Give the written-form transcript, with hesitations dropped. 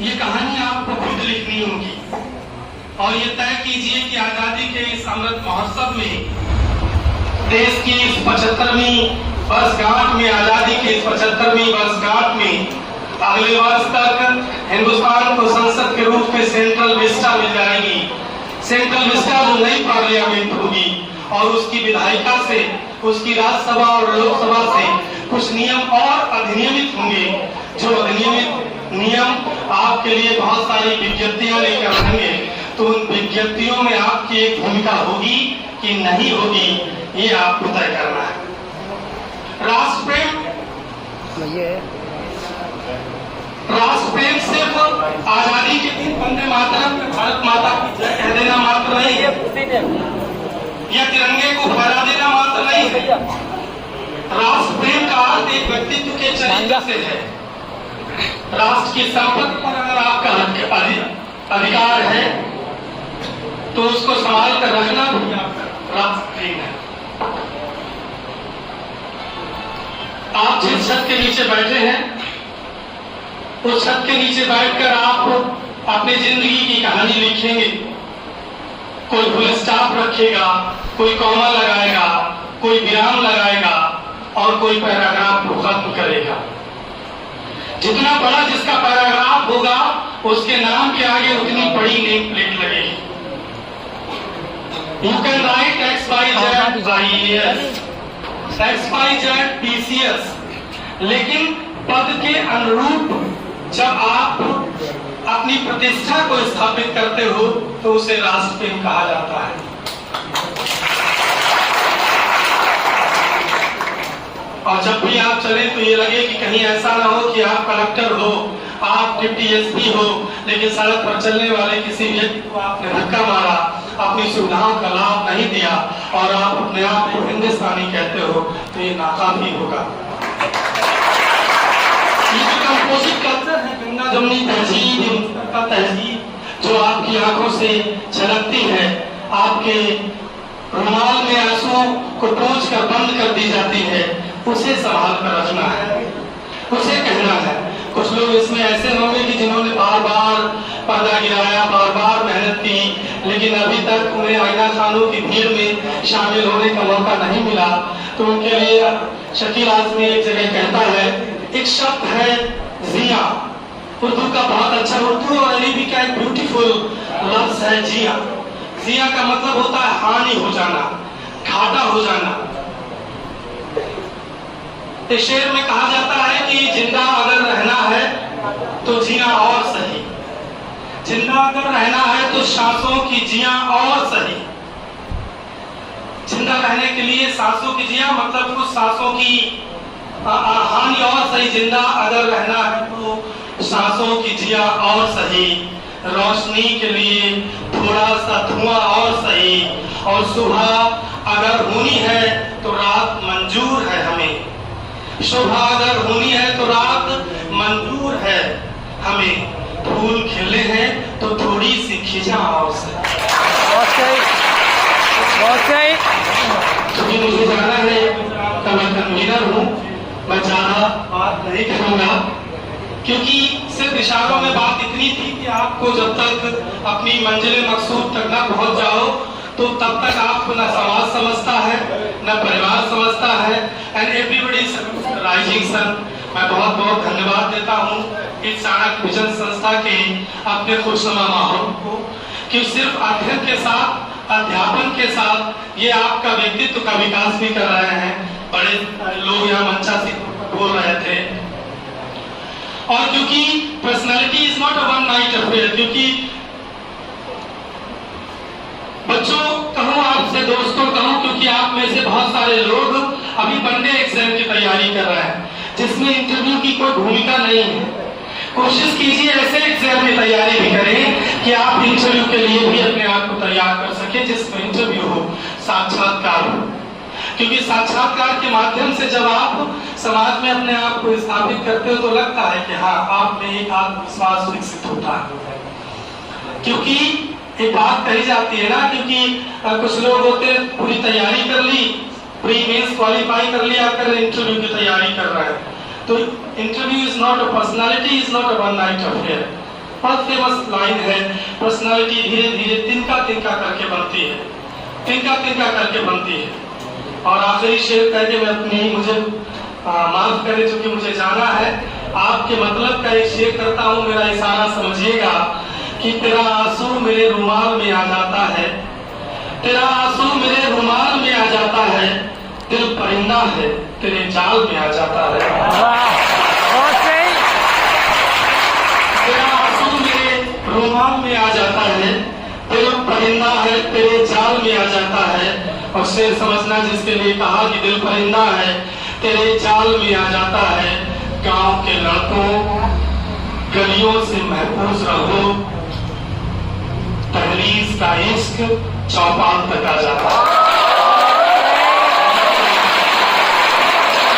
ये कहानी आपको खुद लिखनी होगी और ये तय कीजिए कि आजादी के इस अमृत महोत्सव में देश की इस 75वीं वर्षगांठ में, आजादी की इस 75वीं वर्षगांठ में अगले वर्ष तक हिंदुस्तान को संसद के रूप में सेंट्रल विस्टा मिल जाएगी। सेंट्रल विस्टा जो नई पार्लियामेंट होगी और उसकी विधायिका से, उसकी राज्यसभा और लोकसभा से कुछ नियम और अधिनियमित होंगे, जो अधिनियमित नियम आपके लिए बहुत सारी विज्ञप्तियां लेकर आएंगे। तो उन विज्ञप्तियों में आपकी एक भूमिका होगी कि नहीं होगी, ये आपको तय करना है। राष्ट्रप्रेम सिर्फ आजादी के दिन वंदे मातरम भारत माता की जय कह देना मात्र नहीं है, या तिरंगे को फहरा देना मात्र नहीं है। राष्ट्रप्रेम का अर्थ एक व्यक्तित्व के चरित्र से है। राष्ट्र की संपत्ति पर अगर आपका अधिकार है तो उसको संभाल कर रखना भी आपका राष्ट्रप्रेम है। आप जिस छत के नीचे बैठे हैं, उस छत के नीचे बैठकर आप अपनी जिंदगी की कहानी लिखेंगे। कोई फुल स्टॉप रखेगा, कोई कॉमा लगाएगा, कोई विराम लगाएगा और कोई पैराग्राफ को खत्म करेगा। जितना बड़ा जिसका पैराग्राफ होगा उसके नाम के आगे उतनी बड़ी नेम प्लेट लगेगी। You can write XYZ IAS, XYZ PCS, लेकिन पद के अनुरूप जब आप अपनी प्रतिष्ठा को स्थापित करते हो तो उसे राष्ट्रप्रेम कहा जाता है। और जब भी आप चले तो ये लगे कि कहीं ऐसा ना हो कि आप कलेक्टर हो, आप डिप्टी एसपी हो, लेकिन सड़क पर चलने वाले किसी व्यक्ति को आपने धक्का मारा, अपनी सुविधाओं का लाभ नहीं दिया और आप अपने आप को हिंदुस्तानी कहते हो, तो ये नाकाफी होगा। ये जो कंपोजिट कल्चर है, गंगा जमुनी तहजीब, का तहजीब जो आपकी आंखों से झलकती है, आपके रुमाल में आंसू को पोंछ कर बंद कर दी जाती है, उसे संभाल कर रखना है, उसे कहना है। कुछ लोग इसमें ऐसे होंगे कि जिन्होंने बार बार पर्दा गिराया, बार बार मेहनत की, लेकिन अभी तक उन्हें आईना खानों की भीड़ में शामिल होने का मौका नहीं मिला। तो उनके लिए शकील आजमी एक जगह कहता है, एक शब्द है जिया, उर्दू का बहुत अच्छा, उर्दू और अरबी का एक ब्यूटीफुल लफ्ज है जिया। जिया का मतलब होता है हानि हो जाना, घाटा हो जाना। इस शेर में कहा जाता है कि जिंदा अगर रहना है तो जिया और सही, जिंदा अगर रहना है तो सांसों की जिया और सही। जिंदा रहने के लिए सांसों की जिया मतलब कुछ सांसों की हानि और सही, जिंदा अगर रहना है तो सांसों की जिया और सही। रोशनी के लिए थोड़ा सा धुआं और सही, और सुबह अगर होनी है तो रात मंजूर है हमें। सुबह अगर होनी है तो रात मंजूर है हमें। फूल खिले हैं तो थोड़ी सी खिजा और क्योंकि मुझे जाना है, मैं कन्वीनर हूँ, मैं ज्यादा बात नहीं करूंगा क्योंकि सिर्फ इशारों में बात इतनी थी कि आपको जब तक अपनी मंजिल मकसूद तक न पहुंच जाओ तो तब तक आपको न समाज समझता है, न परिवार समझता है। And everybody rising sun. मैं बहुत बहुत धन्यवाद देता हूँ इस चाणक्य विजन संस्था के अपने खुशनुमा माहौल को कि सिर्फ अध्ययन के साथ, अध्यापन के साथ ये आपका व्यक्तित्व का विकास भी कर रहे हैं। बड़े लोग यहाँ मंचा से बोल रहे थे। और क्योंकि personality is not a one night affair, क्योंकि बच्चों कहूँ, आपसे दोस्तों कहूँ, क्योंकि आप में से बहुत सारे लोग अभी वनडे एग्जाम की तैयारी कर रहे हैं जिसमें इंटरव्यू की कोई भूमिका नहीं है। कोशिश कीजिए ऐसे एग्जाम की तैयारी भी करें कि आप इंटरव्यू के लिए भी अपने आप को तैयार कर सके, जिसमें इंटरव्यू हो, साक्षात्कार हो। क्योंकि साक्षात्कार के माध्यम से जब आप समाज में अपने आप को स्थापित करते हो तो लगता है कि हाँ, आप में एक आत्मविश्वास विकसित होता है। क्योंकि एक बात कही जाती है ना, क्योंकि कुछ लोग होते पूरी तैयारी कर ली, प्री मेंस क्वालिफाई कर लिया, फिर इंटरव्यू की तैयारी कर रहे हैं। तो interview is not a personality, is not a one night affair. बहुत फेमस लाइन है, पर्सनालिटी धीरे धीरे तिनका तिनका करके बनती है, तिनका तिनका करके बनती है। और आखिरी शेर कह के मैं अपनी मुझे माफ करें चूंकि मुझे जाना है, आपके मतलब का एक शेर करता हूँ, मेरा इशारा समझिएगा कि तेरा आंसू मेरे रुमाल में आ जाता है, तेरा आंसू मेरे रुमाल में आ जाता है, दिल परिंदा है तेरे जाल में आ जाता है। तेरा आंसू मेरे रुमाल में आ जाता है, दिल परिंदा है तेरे जाल में आ जाता है। और शेर समझना जिसके लिए कहा कि दिल परिंदा है तेरे जाल में आ जाता है। गांव के लड़कों गलियों से महफूज रहो, तहरीर का इश्क चौपाल तक आ जाता है।